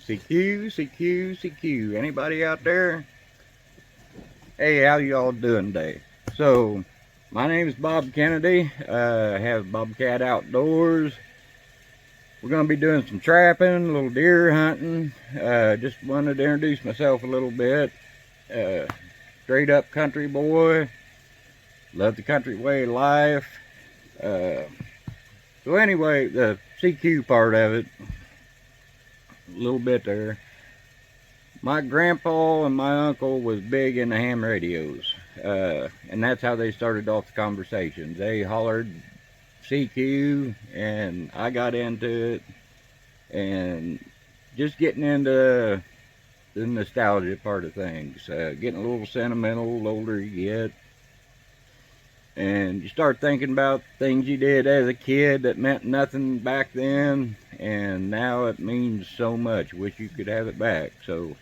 CQ, CQ, CQ. Anybody out there? Hey, how y'all doing today? So, my name is Bob Kennedy. I have Bobcat Outdoors. We're going to be doing some trapping, a little deer hunting. Just wanted to introduce myself a little bit. Straight up country boy. Love the country way of life. So anyway, the CQ part of it, a little bit there. My grandpa and my uncle was big into ham radios, and that's how they started off the conversations. They hollered CQ, and I got into it, and just getting into the nostalgia part of things, getting a little sentimental the older you get, and you start thinking about things you did as a kid that meant nothing back then, and now it means so much. Wish you could have it back. So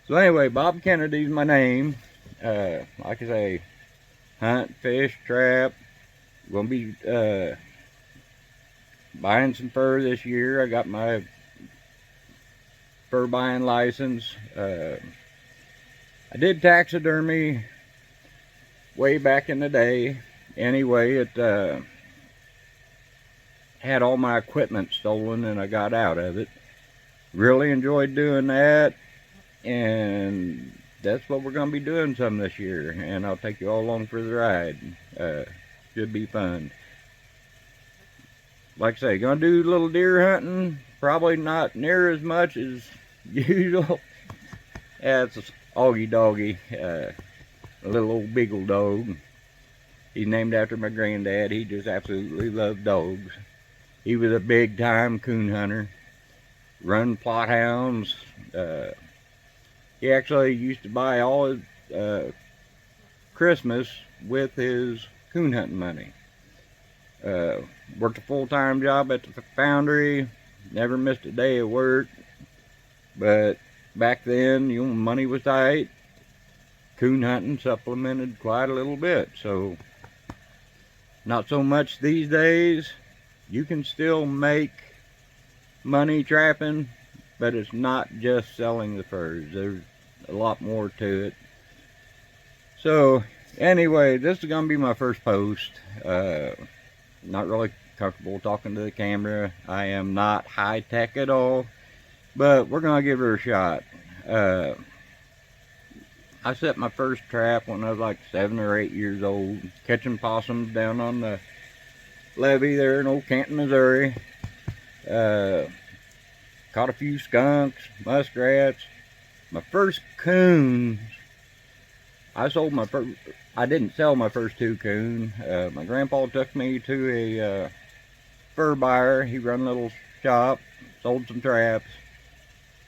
anyway, Bob Kennedy's my name. Like I say, hunt, fish, trap. Gonna be buying some fur this year. I got my fur buying license. I did taxidermy way back in the day. Anyway, it had all my equipment stolen and I got out of it. Really enjoyed doing that, and that's what we're going to be doing some this year, and I'll take you all along for the ride. Should be fun. Like I say, gonna do a little deer hunting, probably not near as much as usual. Yeah, it's a Augie doggy, a little old beagle dog. He's named after my granddad. He just absolutely loved dogs. He was a big time coon hunter, run plot hounds. He actually used to buy all his Christmas with his coon hunting money. Worked a full-time job at the foundry, never missed a day of work, but back then, you know, money was tight. Coon hunting supplemented quite a little bit, so not so much these days. You can still make money trapping, but it's not just selling the furs. There's a lot more to it. So anyway, this is gonna be my first post. Not really comfortable talking to the camera. I am not high tech at all, but we're gonna give her a shot. I set my first trap when I was like 7 or 8 years old, catching possums down on the levee there in old Canton, Missouri. Caught a few skunks, muskrats. My first coons, I didn't sell my first 2 coon. My grandpa took me to a fur buyer. He run a little shop, sold some traps.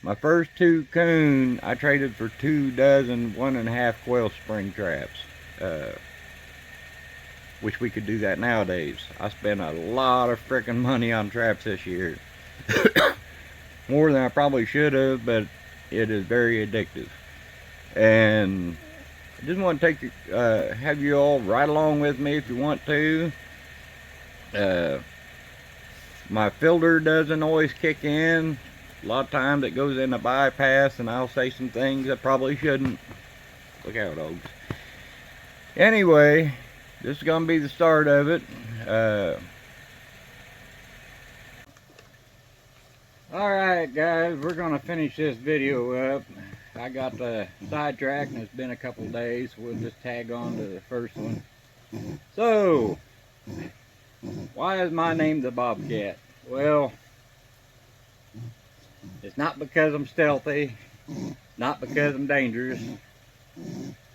My first 2 coon, I traded for 2 dozen 1.5 coil spring traps. Wish we could do that nowadays. I spent a lot of freaking money on traps this year. More than I probably should have, but it is very addictive. And I just want to take have you all ride along with me if you want to. My filter doesn't always kick in. A lot of times it goes in a bypass and I'll say some things I probably shouldn't. Look out, dogs. Anyway, this is going to be the start of it. Alright guys, we're going to finish this video up. I got sidetracked and it's been a couple days, so we'll just tag on to the first one. So, why is my name the Bobcat? Well, it's not because I'm stealthy, not because I'm dangerous.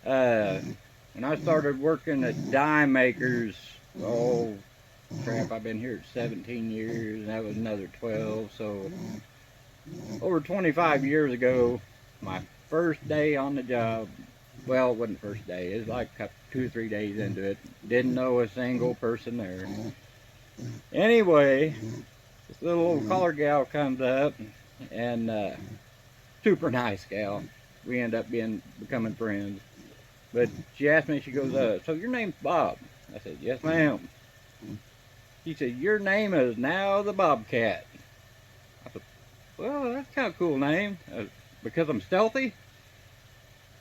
When I started working at Die Makers, oh crap, I've been here 17 years, and that was another 12, so over 25 years ago, my first day on the job, well, it wasn't first day, it was like 2 or 3 days into it, didn't know a single person there. Anyway, this little old collar gal comes up, and super nice gal. We end up becoming friends. But she asked me, she goes, so your name's Bob? I said, yes ma'am. She said, your name is now the Bobcat. I said, well, that's kind of a cool name. Because I'm stealthy?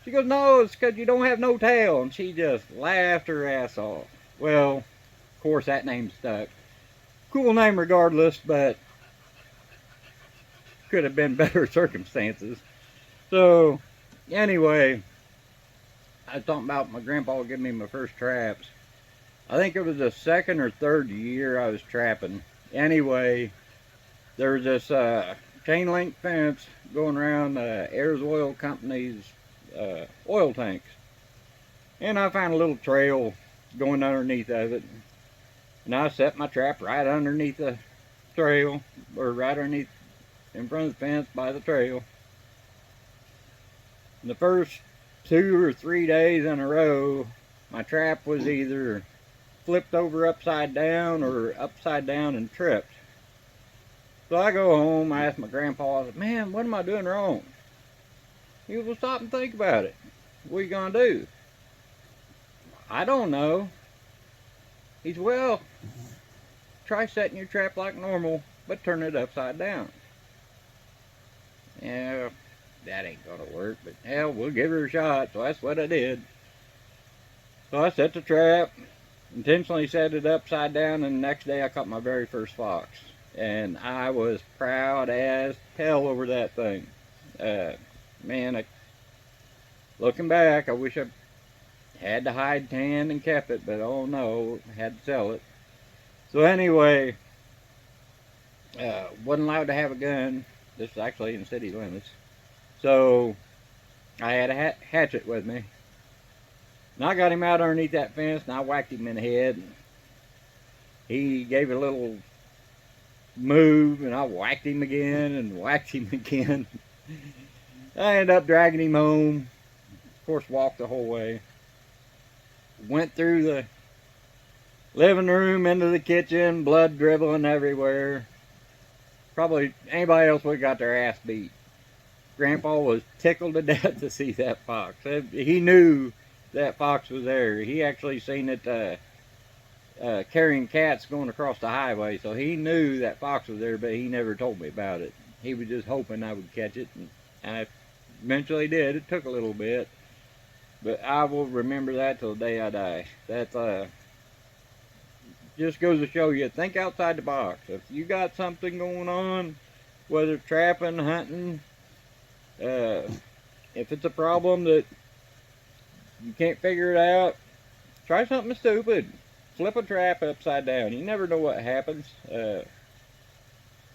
She goes, no, it's because you don't have no tail. And she just laughed her ass off. Well, of course, that name stuck. Cool name regardless, but could have been better circumstances. So, anyway, I was talking about my grandpa giving me my first traps. I think it was the second or third year I was trapping. Anyway, there was this chain link fence going around Ayers Oil Company's oil tanks. And I found a little trail going underneath of it. And I set my trap right underneath the trail, or right underneath in front of the fence by the trail. And the first 2 or 3 days in a row, my trap was either flipped over upside down or upside down and tripped. So I go home, I ask my grandpa, I said, man, what am I doing wrong? He goes, well, stop and think about it. What are you going to do? I don't know. He said, well, try setting your trap like normal, but turn it upside down. Yeah, that ain't going to work, but hell, we'll give her a shot. So that's what I did. So I set the trap, intentionally set it upside down, and the next day I caught my very first fox. And I was proud as hell over that thing. Man, looking back, I wish I had the hide tanned and kept it, but oh no, I had to sell it. So anyway, wasn't allowed to have a gun. This is actually in city limits. So I had a hatchet with me. And I got him out underneath that fence, and I whacked him in the head. He gave a little move, and I whacked him again and whacked him again. I ended up dragging him home. Of course, walked the whole way. Went through the living room into the kitchen, blood dribbling everywhere. Probably anybody else would have got their ass beat. Grandpa was tickled to death to see that fox. He knew that fox was there. He actually seen it carrying cats going across the highway, so he knew that fox was there, but he never told me about it. He was just hoping I would catch it, and I eventually did. It took a little bit, but I will remember that till the day I die. That just goes to show you, think outside the box. If you got something going on, whether trapping, hunting, if it's a problem that you can't figure it out, try something stupid. Flip a trap upside down. You never know what happens.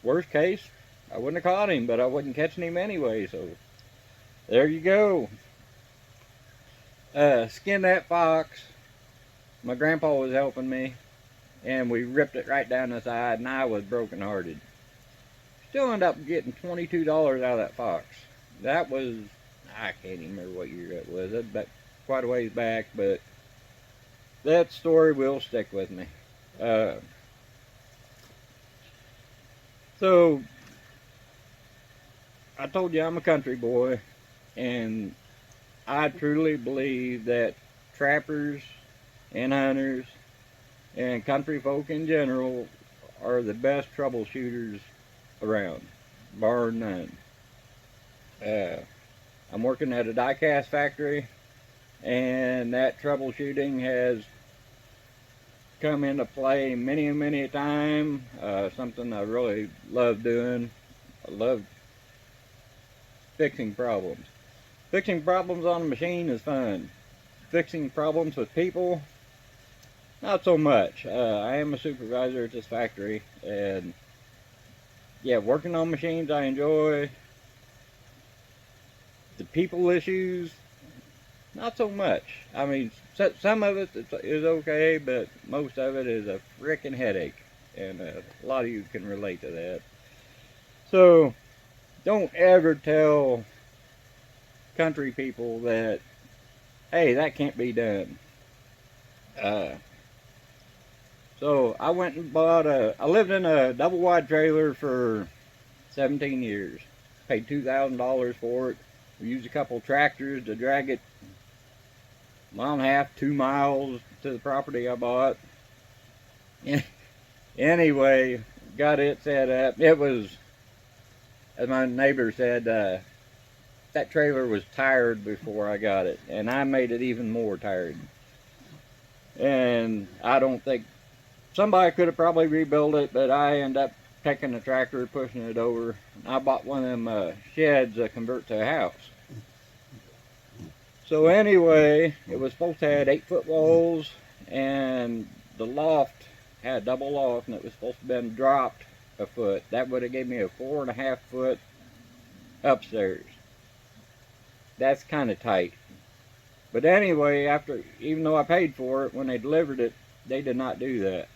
Worst case, I wouldn't have caught him, but I wasn't catching him anyway, so there you go. Skinned that fox. My grandpa was helping me, and we ripped it right down the side, and I was brokenhearted. Still ended up getting $22 out of that fox. That was, I can't even remember what year it was. It was quite a ways back, but that story will stick with me. So, I told you I'm a country boy, and I truly believe that trappers and hunters and country folk in general are the best troubleshooters around, bar none. I'm working at a die-cast factory, and that troubleshooting has come into play many a time. Something I really love doing. I love fixing problems. Fixing problems on a machine is fun. Fixing problems with people, not so much. I am a supervisor at this factory, and yeah, working on machines I enjoy. The people issues, not so much. I mean, some of it is okay, but most of it is a freaking headache, and a lot of you can relate to that. So, don't ever tell country people that, hey, that can't be done. So I went and bought I lived in a double wide trailer for 17 years. Paid $2,000 for it. We used a couple tractors to drag it 1.5, 2 miles to the property I bought. Anyway, got it set up. It was as my neighbor said, that trailer was tired before I got it, and I made it even more tired. And I don't think somebody could have probably rebuilt it, but I ended up taking the tractor, pushing it over. I bought one of them sheds that convert to a house. So anyway, it was supposed to have 8-foot walls, and the loft had a double loft, and it was supposed to have been dropped a foot. That would have gave me a 4.5-foot upstairs. That's kind of tight. But anyway, even though I paid for it, when they delivered it, they did not do that.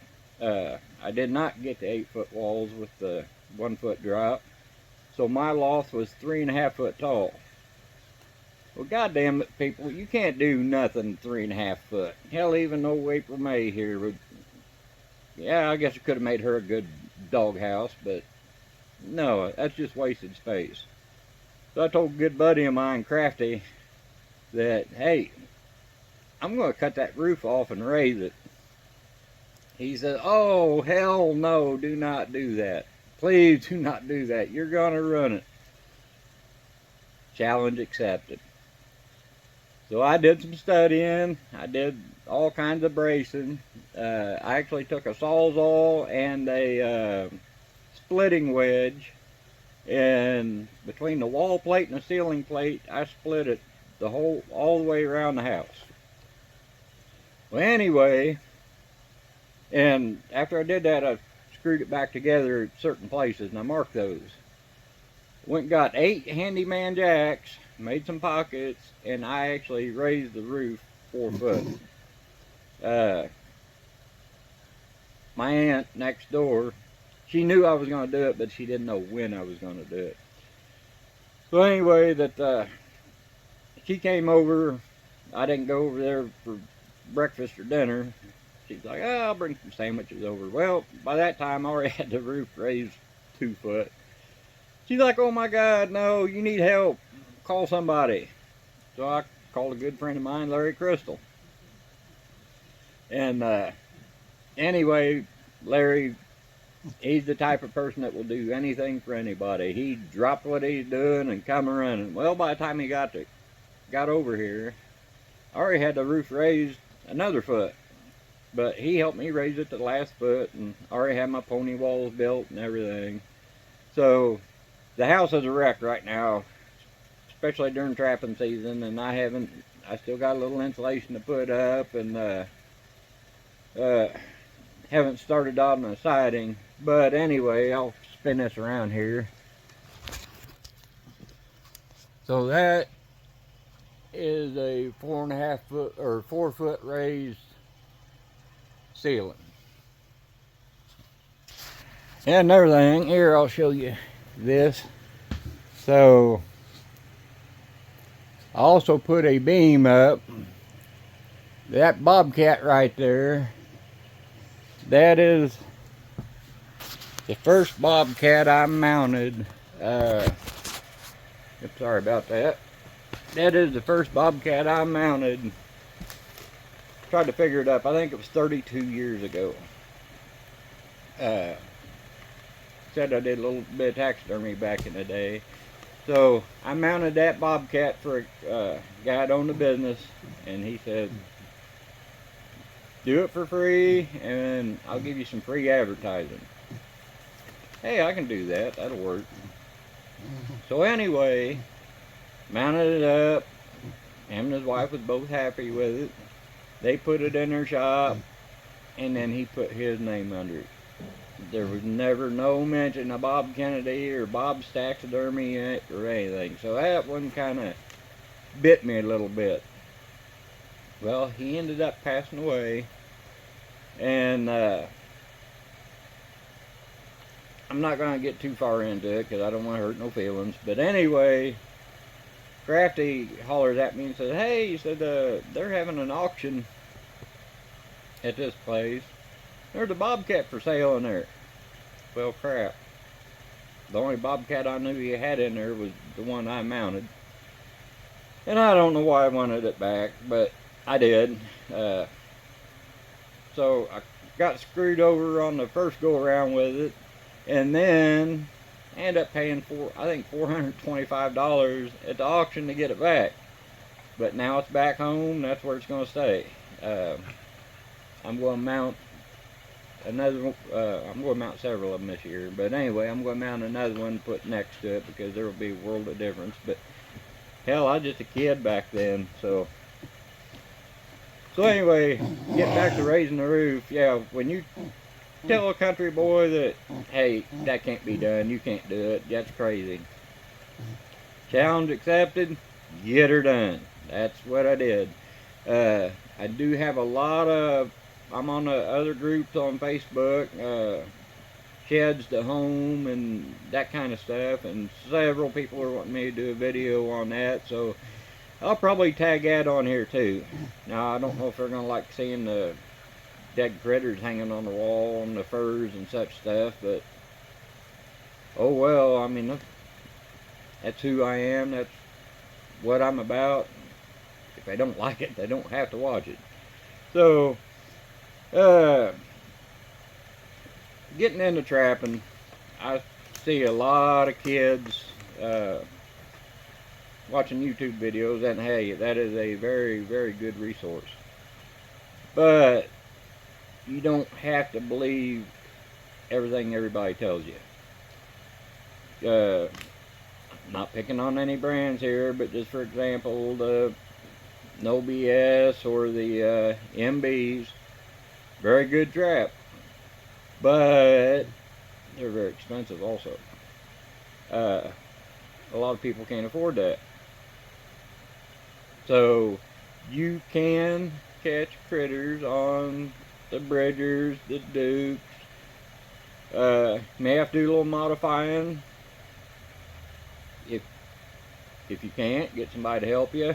I did not get the 8-foot walls with the 1-foot drop. So my loft was 3.5 foot tall. Well, goddamn it, people, you can't do nothing 3.5 foot. Hell, even old April May here would, yeah, I guess I could have made her a good doghouse, but no, that's just wasted space. So I told a good buddy of mine, Crafty, that, hey, I'm going to cut that roof off and raise it. He said, oh, hell no, do not do that. Please do not do that. You're going to ruin it. Challenge accepted. So I did some studying. I did all kinds of bracing. I actually took a Sawzall and a splitting wedge, and between the wall plate and the ceiling plate, I split it all the way around the house. Well, anyway, and after I did that, I screwed it back together at certain places, and I marked those. Went and got 8 handyman jacks, made some pockets, and I actually raised the roof 4 foot. My aunt next door, she knew I was going to do it, but she didn't know when I was going to do it. So anyway, she came over. I didn't go over there for breakfast or dinner. She's like, oh, I'll bring some sandwiches over. Well, by that time, I already had the roof raised 2 foot. She's like, oh my God, no, you need help. Call somebody. So I called a good friend of mine, Larry Crystal. And anyway, Larry, he's the type of person that will do anything for anybody. He dropped what he's doing and come running. Well, by the time he got over here, I already had the roof raised another foot. But he helped me raise it to the last foot, and I already had my pony walls built and everything. So the house is a wreck right now, especially during trapping season, and I still got a little insulation to put up, and haven't started on the siding. But anyway, I'll spin this around here. So that is a 4.5 foot or 4 foot raised ceiling. And another thing, here I'll show you this. So I also put a beam up. That bobcat right there, that is the first bobcat I mounted. Sorry about that. That is the first bobcat I mounted. Tried to figure it up. I think it was 32 years ago. Said I did a little bit of taxidermy back in the day. So I mounted that bobcat for a guy that owned the business, and he said, do it for free and I'll give you some free advertising. Hey, I can do that. That'll work. So anyway, mounted it up. Him and his wife was both happy with it. They put it in their shop, and then he put his name under it. There was never no mention of Bob Kennedy or Bob's Taxidermy in it or anything. So that one kind of bit me a little bit. Well, he ended up passing away, and I'm not going to get too far into it because I don't want to hurt no feelings. But anyway, Crafty hollers at me and says, hey, he said, they're having an auction at this place. There's a bobcat for sale in there. Well, crap. The only bobcat I knew he had in there was the one I mounted. And I don't know why I wanted it back, but I did. So I got screwed over on the first go around with it. And then I ended up paying I think $425 at the auction to get it back. But now it's back home. That's where it's going to stay. I'm going to mount another. I'm going to mount several of them this year. But anyway, I'm going to mount another one to put next to it because there will be a world of difference. But hell, I was just a kid back then. So anyway, get back to raising the roof. Yeah, when you tell a country boy that, hey, that can't be done, you can't do it, that's crazy. Challenge accepted, get her done. That's what I did. I do have a lot of, I'm on the other groups on Facebook, Sheds to Home and that kind of stuff, and several people are wanting me to do a video on that, so I'll probably tag that on here too. Now, I don't know if they're going to like seeing the dead critters hanging on the wall and the furs and such stuff, but oh well. I mean, that's who I am, that's what I'm about. If they don't like it, they don't have to watch it. So getting into trapping, I see a lot of kids watching YouTube videos, and hey, that is a very, very good resource, but you don't have to believe everything everybody tells you. Not picking on any brands here, but just for example, the No BS or the MBs, very good trap, but they're very expensive also. A lot of people can't afford that. So you can catch critters on the Bridgers, the Dukes. May have to do a little modifying. If you can't, get somebody to help you.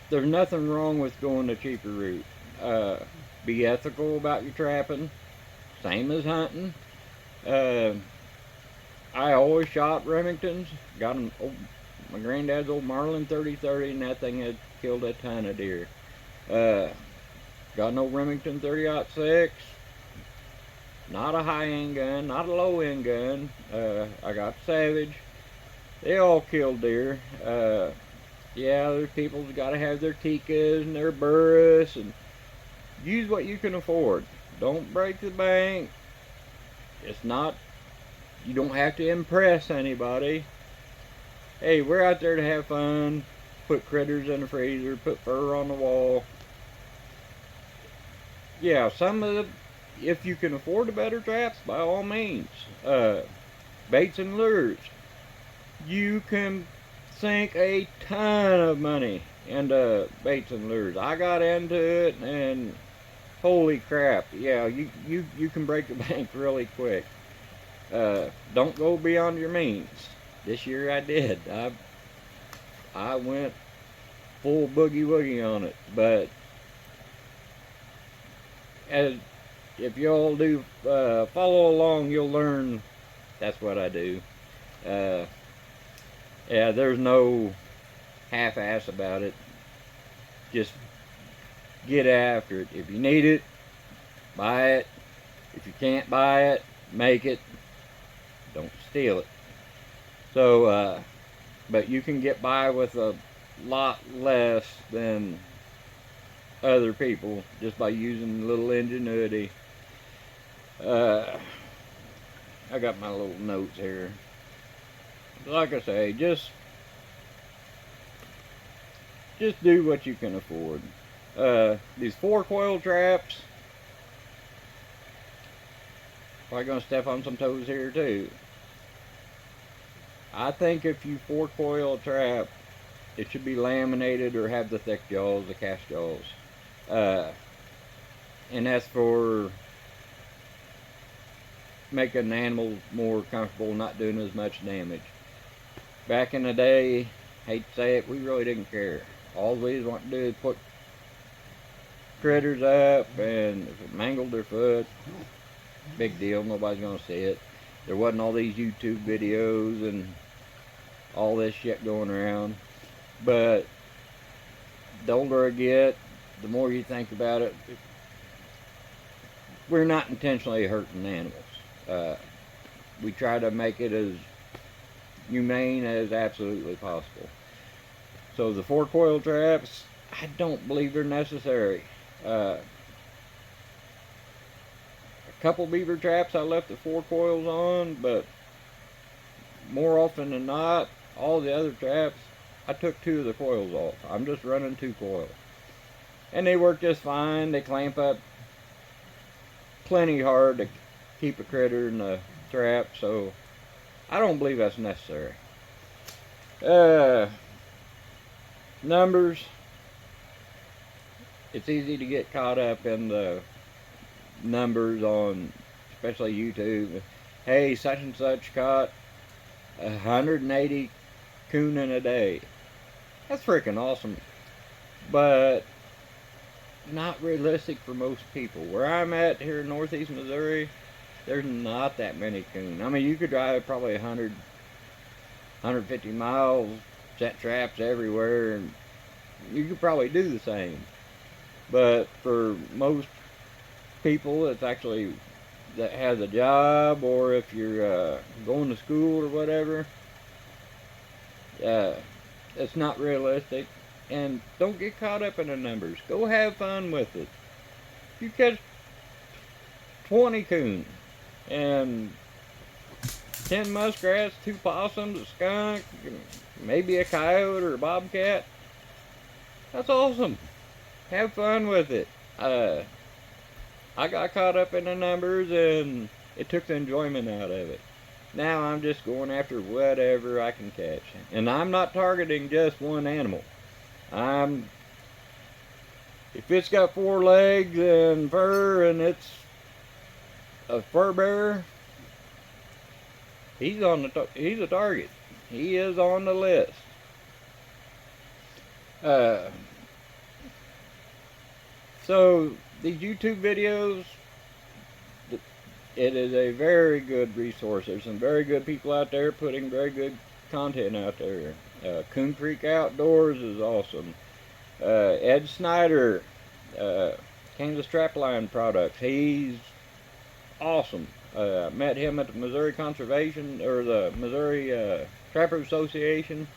There's nothing wrong with going the cheaper route. Be ethical about your trapping, same as hunting. I always shot Remingtons. Got them. My granddad's old Marlin 30-30, and that thing had killed a ton of deer. Got an old Remington 30-06. Not a high-end gun, not a low-end gun. I got Savage. They all killed deer. Yeah, there's people that got to have their Tikas and their Burris, and use what you can afford. Don't break the bank. It's not, you don't have to impress anybody. Hey, we're out there to have fun, put critters in the freezer, put fur on the wall. Yeah, some of the, if you can afford the better traps, by all means. Baits and lures. You can sink a ton of money into baits and lures. I got into it, and holy crap, yeah, you can break the bank really quick. Don't go beyond your means. This year I did. I went full boogie woogie on it, but if y'all do follow along, you'll learn that's what I do. Yeah, there's no half-ass about it. Just get after it. If you need it, buy it. If you can't buy it, make it. Don't steal it. So, but you can get by with a lot less than other people just by using a little ingenuity. I got my little notes here. Like I say, just do what you can afford. These 4-coil traps, probably gonna step on some toes here too. I think if you 4-coil a trap, it should be laminated or have the thick jaws, the cast jaws. And that's for making an animal more comfortable, not doing as much damage. Back in the day, hate to say it, we really didn't care. All we wanted to do is put critters up, and if it mangled their foot, big deal, nobody's gonna see it. There wasn't all these YouTube videos and all this shit going around. But the older I get, the more you think about it, we're not intentionally hurting animals. we try to make it as humane as absolutely possible. So the 4-coil traps, I don't believe they're necessary. A couple beaver traps I left the 4 coils on, but more often than not, all the other traps, I took 2 of the coils off. I'm just running 2 coils. And they work just fine. They clamp up plenty hard to keep a critter in the trap, so I don't believe that's necessary. Numbers. It's easy to get caught up in the numbers on, especially YouTube. Hey, such and such caught 180 coon in a day. That's freaking awesome. But not realistic for most people. Where I'm at here in northeast Missouri, there's not that many coon. I mean, you could drive probably 100, 150 miles, set traps everywhere, and you could probably do the same. But for most people, it's actually that has a job, or if you're going to school or whatever, it's not realistic. And don't get caught up in the numbers. Go have fun with it. If you catch 20 coon and 10 muskrats, 2 possums, a skunk, maybe a coyote or a bobcat, that's awesome. Have fun with it. I got caught up in the numbers and it took the enjoyment out of it. Now I'm just going after whatever I can catch. And I'm not targeting just one animal. If it's got 4 legs and fur and it's a fur bearer, he's a target. He is on the list. So these YouTube videos, it is a very good resource. There's some very good people out there putting very good content out there. Coon Creek Outdoors is awesome. Ed Snyder, Kansas Trapline Products, he's awesome. Met him at the Missouri Conservation, or the Missouri Trapper Association.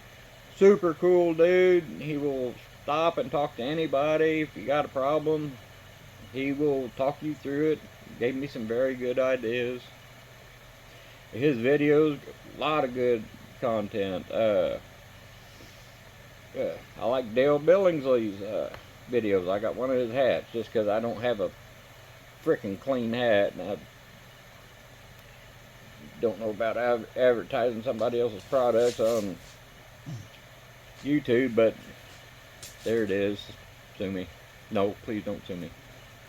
Super cool dude. He will stop and talk to anybody. If you got a problem, he will talk you through it. Gave me some very good ideas. His videos, a lot of good content. I like Dale Billingsley's videos. I got one of his hats just because I don't have a freaking clean hat, and I don't know about advertising somebody else's products on YouTube, but there it is. Sue me. No, please don't sue me.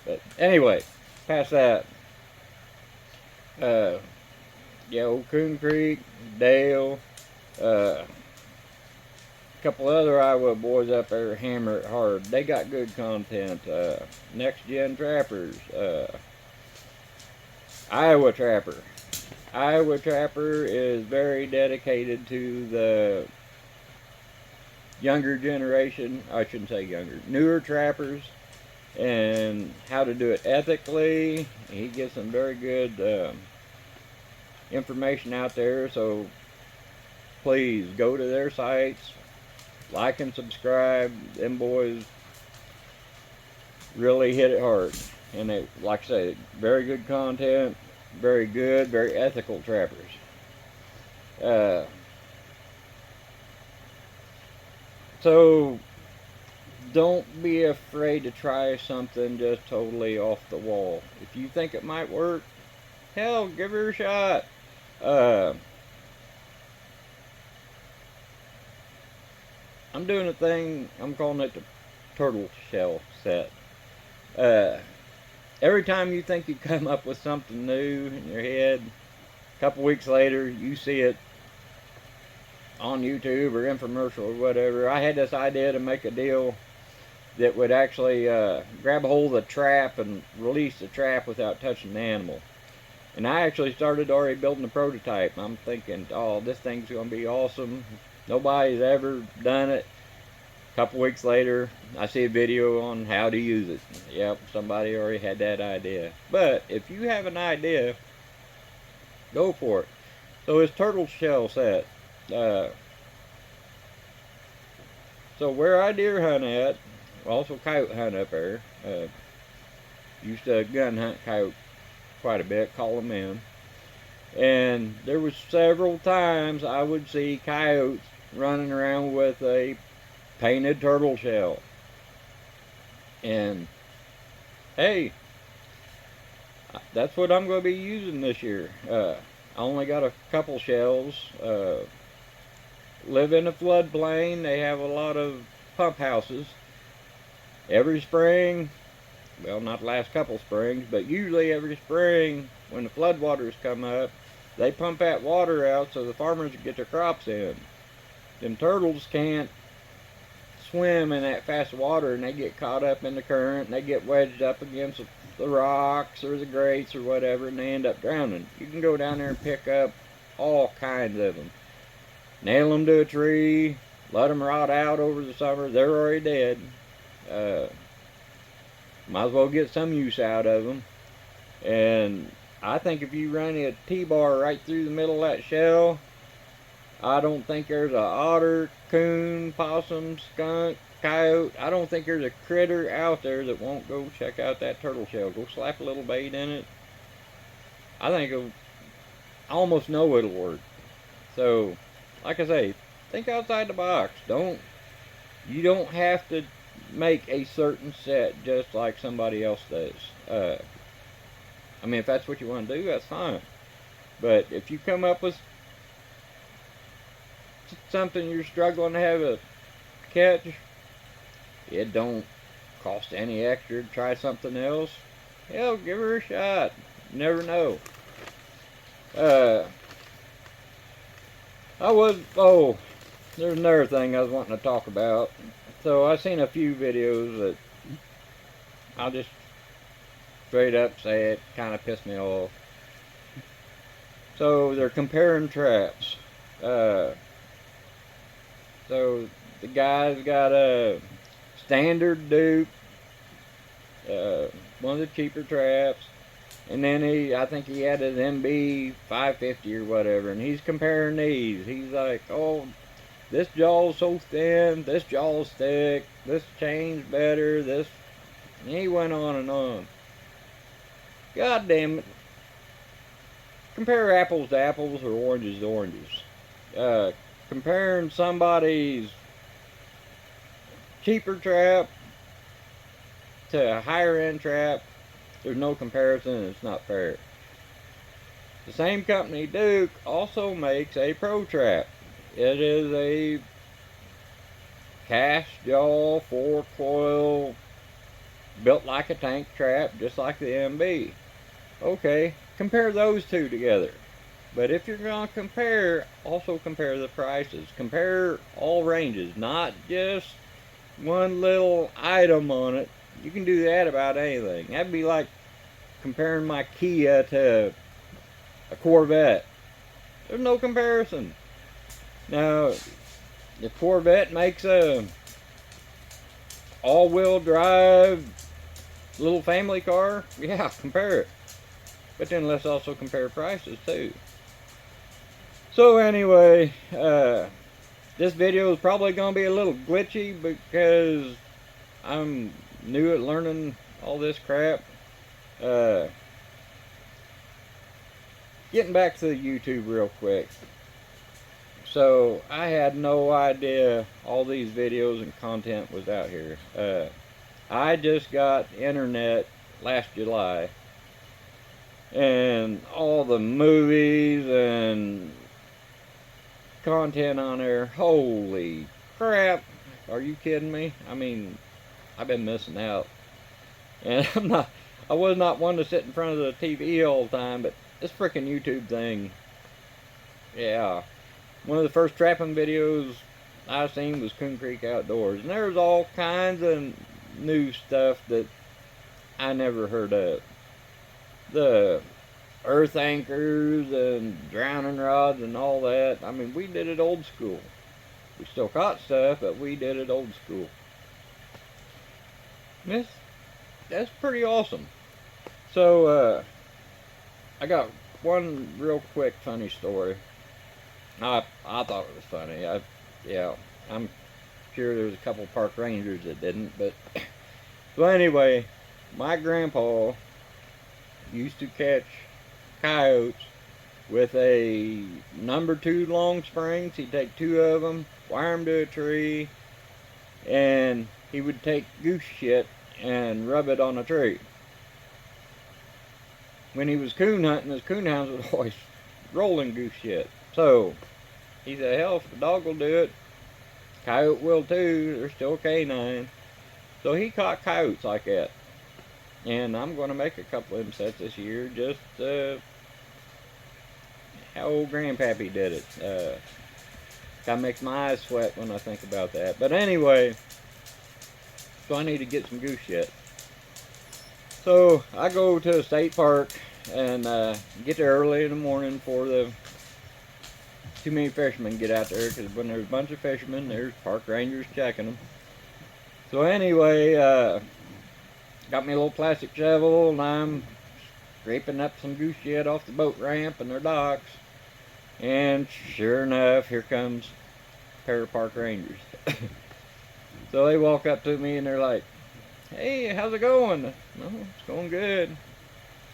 But anyway, past that. Yeah, old Coon Creek, Dale, couple other Iowa boys up there hammer it hard. They got good content. Next Gen Trappers, Iowa Trapper. Iowa Trapper is very dedicated to the younger generation. I shouldn't say younger, newer trappers, and how to do it ethically. He gets some very good information out there, so please go to their sites, like and subscribe. Them boys really hit it hard, and they, like I say, very good content, very good, very ethical trappers. So don't be afraid to try something just totally off the wall. If you think it might work, hell, give her a shot. I'm doing a thing, I'm calling it the turtle shell set. Every time you think you come up with something new in your head, a couple weeks later you see it on YouTube or infomercial or whatever. I had this idea to make a deal that would actually grab a hold of the trap and release the trap without touching the animal. And I actually started already building a prototype. I'm thinking, oh, this thing's going to be awesome. Nobody's ever done it. A couple weeks later, I see a video on how to use it. Yep, somebody already had that idea. But if you have an idea, go for it. So it's turtle shell set. So where I deer hunt at, also coyote hunt up there. Used to gun hunt coyote quite a bit, call them in. And there was several times I would see coyotes running around with a painted turtle shell. And hey, that's what I'm going to be using this year. I only got a couple shells. Live in a floodplain. They have a lot of pump houses. Every spring, well, not the last couple springs, but usually every spring when the floodwaters come up, they pump that water out so the farmers get their crops in. Them turtles can't swim in that fast water, and they get caught up in the current, and they get wedged up against the rocks or the grates or whatever, and they end up drowning. You can go down there and pick up all kinds of them. Nail them to a tree, let them rot out over the summer. They're already dead. Might as well get some use out of them. And I think if you run a T-bar right through the middle of that shell, I don't think there's a otter, coon, possum, skunk, coyote. I don't think there's a critter out there that won't go check out that turtle shell. Go slap a little bait in it. I almost know it'll work. So, like I say, think outside the box. You don't have to make a certain set just like somebody else does. I mean, if that's what you want to do, that's fine. But if you come up with something you're struggling to have a catch, it don't cost any extra to try something else. Hell, give her a shot. You never know. There's another thing I was wanting to talk about. So I seen a few videos that I'll just straight up say it kind of pissed me off. So they're comparing traps. So the guy's got a standard Duke, one of the cheaper traps, and then I think he had an MB 550 or whatever, and he's comparing these. He's like, oh, this jaw's so thin, this jaw's thick, this chain's better, this, and he went on and on. God damn it. Compare apples to apples or oranges to oranges. Comparing somebody's cheaper trap to a higher end trap, there's no comparison and it's not fair. The same company, Duke, also makes a pro trap. It is a cast jaw, 4-coil, built like a tank trap, just like the MB. Okay, compare those two together. But if you're going to compare, also compare the prices. Compare all ranges, not just one little item on it. You can do that about anything. That'd be like comparing my Kia to a Corvette. There's no comparison. Now, the Corvette makes a all-wheel drive little family car. Yeah, compare it. But then let's also compare prices too. So anyway, this video is probably going to be a little glitchy because I'm new at learning all this crap. Getting back to the YouTube real quick. So I had no idea all these videos and content was out here. I just got internet last July, and all the movies and content on there, holy crap, are you kidding me? I mean, I've been missing out. And I was not one to sit in front of the TV all the time, but this freaking YouTube thing, yeah. One of the first trapping videos I seen was Coon Creek Outdoors, and there was all kinds of new stuff that I never heard of. The earth anchors and drowning rods and all that. I mean, we did it old school. We still caught stuff, but we did it old school. That's pretty awesome. So, I got one real quick funny story. I thought it was funny. Yeah, I'm sure there was a couple park rangers that didn't, but so anyway, my grandpa used to catch coyotes with a #2 long springs. He'd take 2 of them, wire them to a tree, and he would take goose shit and rub it on a tree. When he was coon hunting, his coon hounds was always rolling goose shit. So he said, hell, if the dog will do it, coyote will too. They're still canine. So he caught coyotes like that. And I'm going to make a couple of them sets this year, just how old Grandpappy did it. Kind of makes my eyes sweat when I think about that. But anyway, so I need to get some goose shit. So I go to a state park and get there early in the morning before the too many fishermen get out there, because when there's a bunch of fishermen, there's park rangers checking them. So anyway, got me a little plastic shovel, and I'm scraping up some goose shit off the boat ramp and their docks. And sure enough, here comes a pair of park rangers. So they walk up to me and they're like, hey, how's it going? No, it's going good.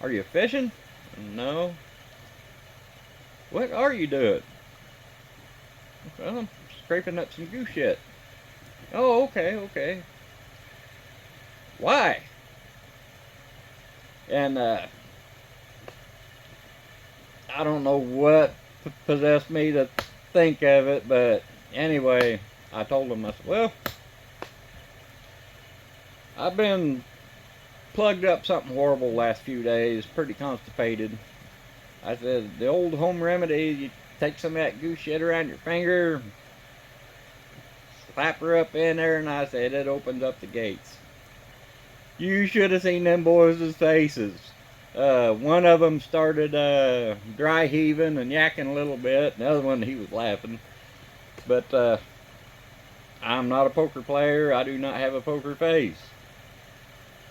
Are you fishing? No. What are you doing? Well, I'm scraping up some goose shit. Oh, okay. Why? And I don't know what possessed me to think of it, but anyway, I told him, I said, well, I've been plugged up something horrible the last few days, pretty constipated. I said, the old home remedy, you take some of that goose shit around your finger, slap her up in there, and I said, it opens up the gates. You should have seen them boys' faces. One of them started dry heaving and yakking a little bit. The other one, he was laughing. But I'm not a poker player. I do not have a poker face.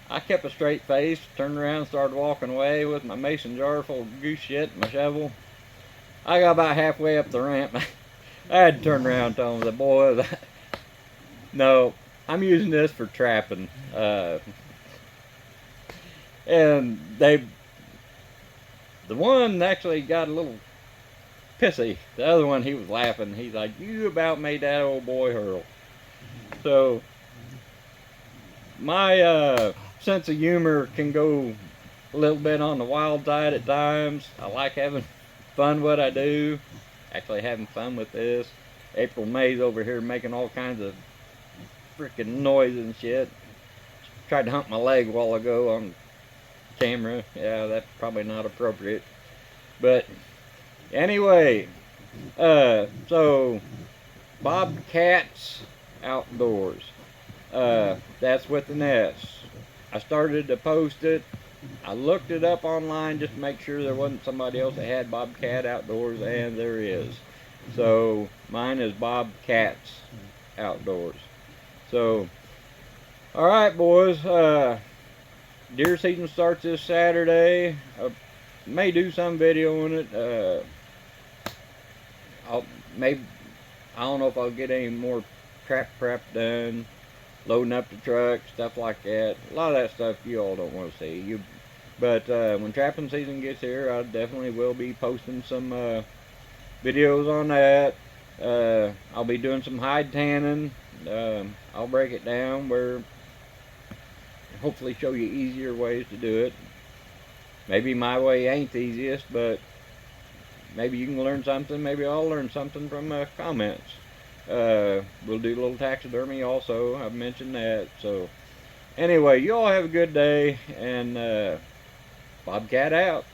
I kept a straight face, turned around and started walking away with my mason jar full of goose shit and my shovel. I got about halfway up the ramp. I had to turn around and tell them, the boys, no, I'm using this for trapping. And the one actually got a little pissy. The other one, he was laughing. He's like, you about made that old boy hurl. So my sense of humor can go a little bit on the wild side at times. I like having fun what I do. Actually having fun with this. April May's over here making all kinds of freaking noise and shit. Tried to hump my leg a while ago on camera. Yeah, that's probably not appropriate. But anyway, so Bobcats Outdoors. That's with an S. I started to post it. I looked it up online just to make sure there wasn't somebody else that had Bobcat Outdoors, and there is. So mine is Bobcats Outdoors. So, all right, boys. Deer season starts this Saturday. I may do some video on it. I don't know if I'll get any more trap prep done, loading up the truck, stuff like that. A lot of that stuff you all don't want to see. But when trapping season gets here, I definitely will be posting some videos on that. I'll be doing some hide tanning. I'll break it down where hopefully show you easier ways to do it. Maybe my way ain't the easiest, but maybe you can learn something. Maybe I'll learn something from comments. We'll do a little taxidermy also. I've mentioned that. So anyway, you all have a good day, and Bobcat out.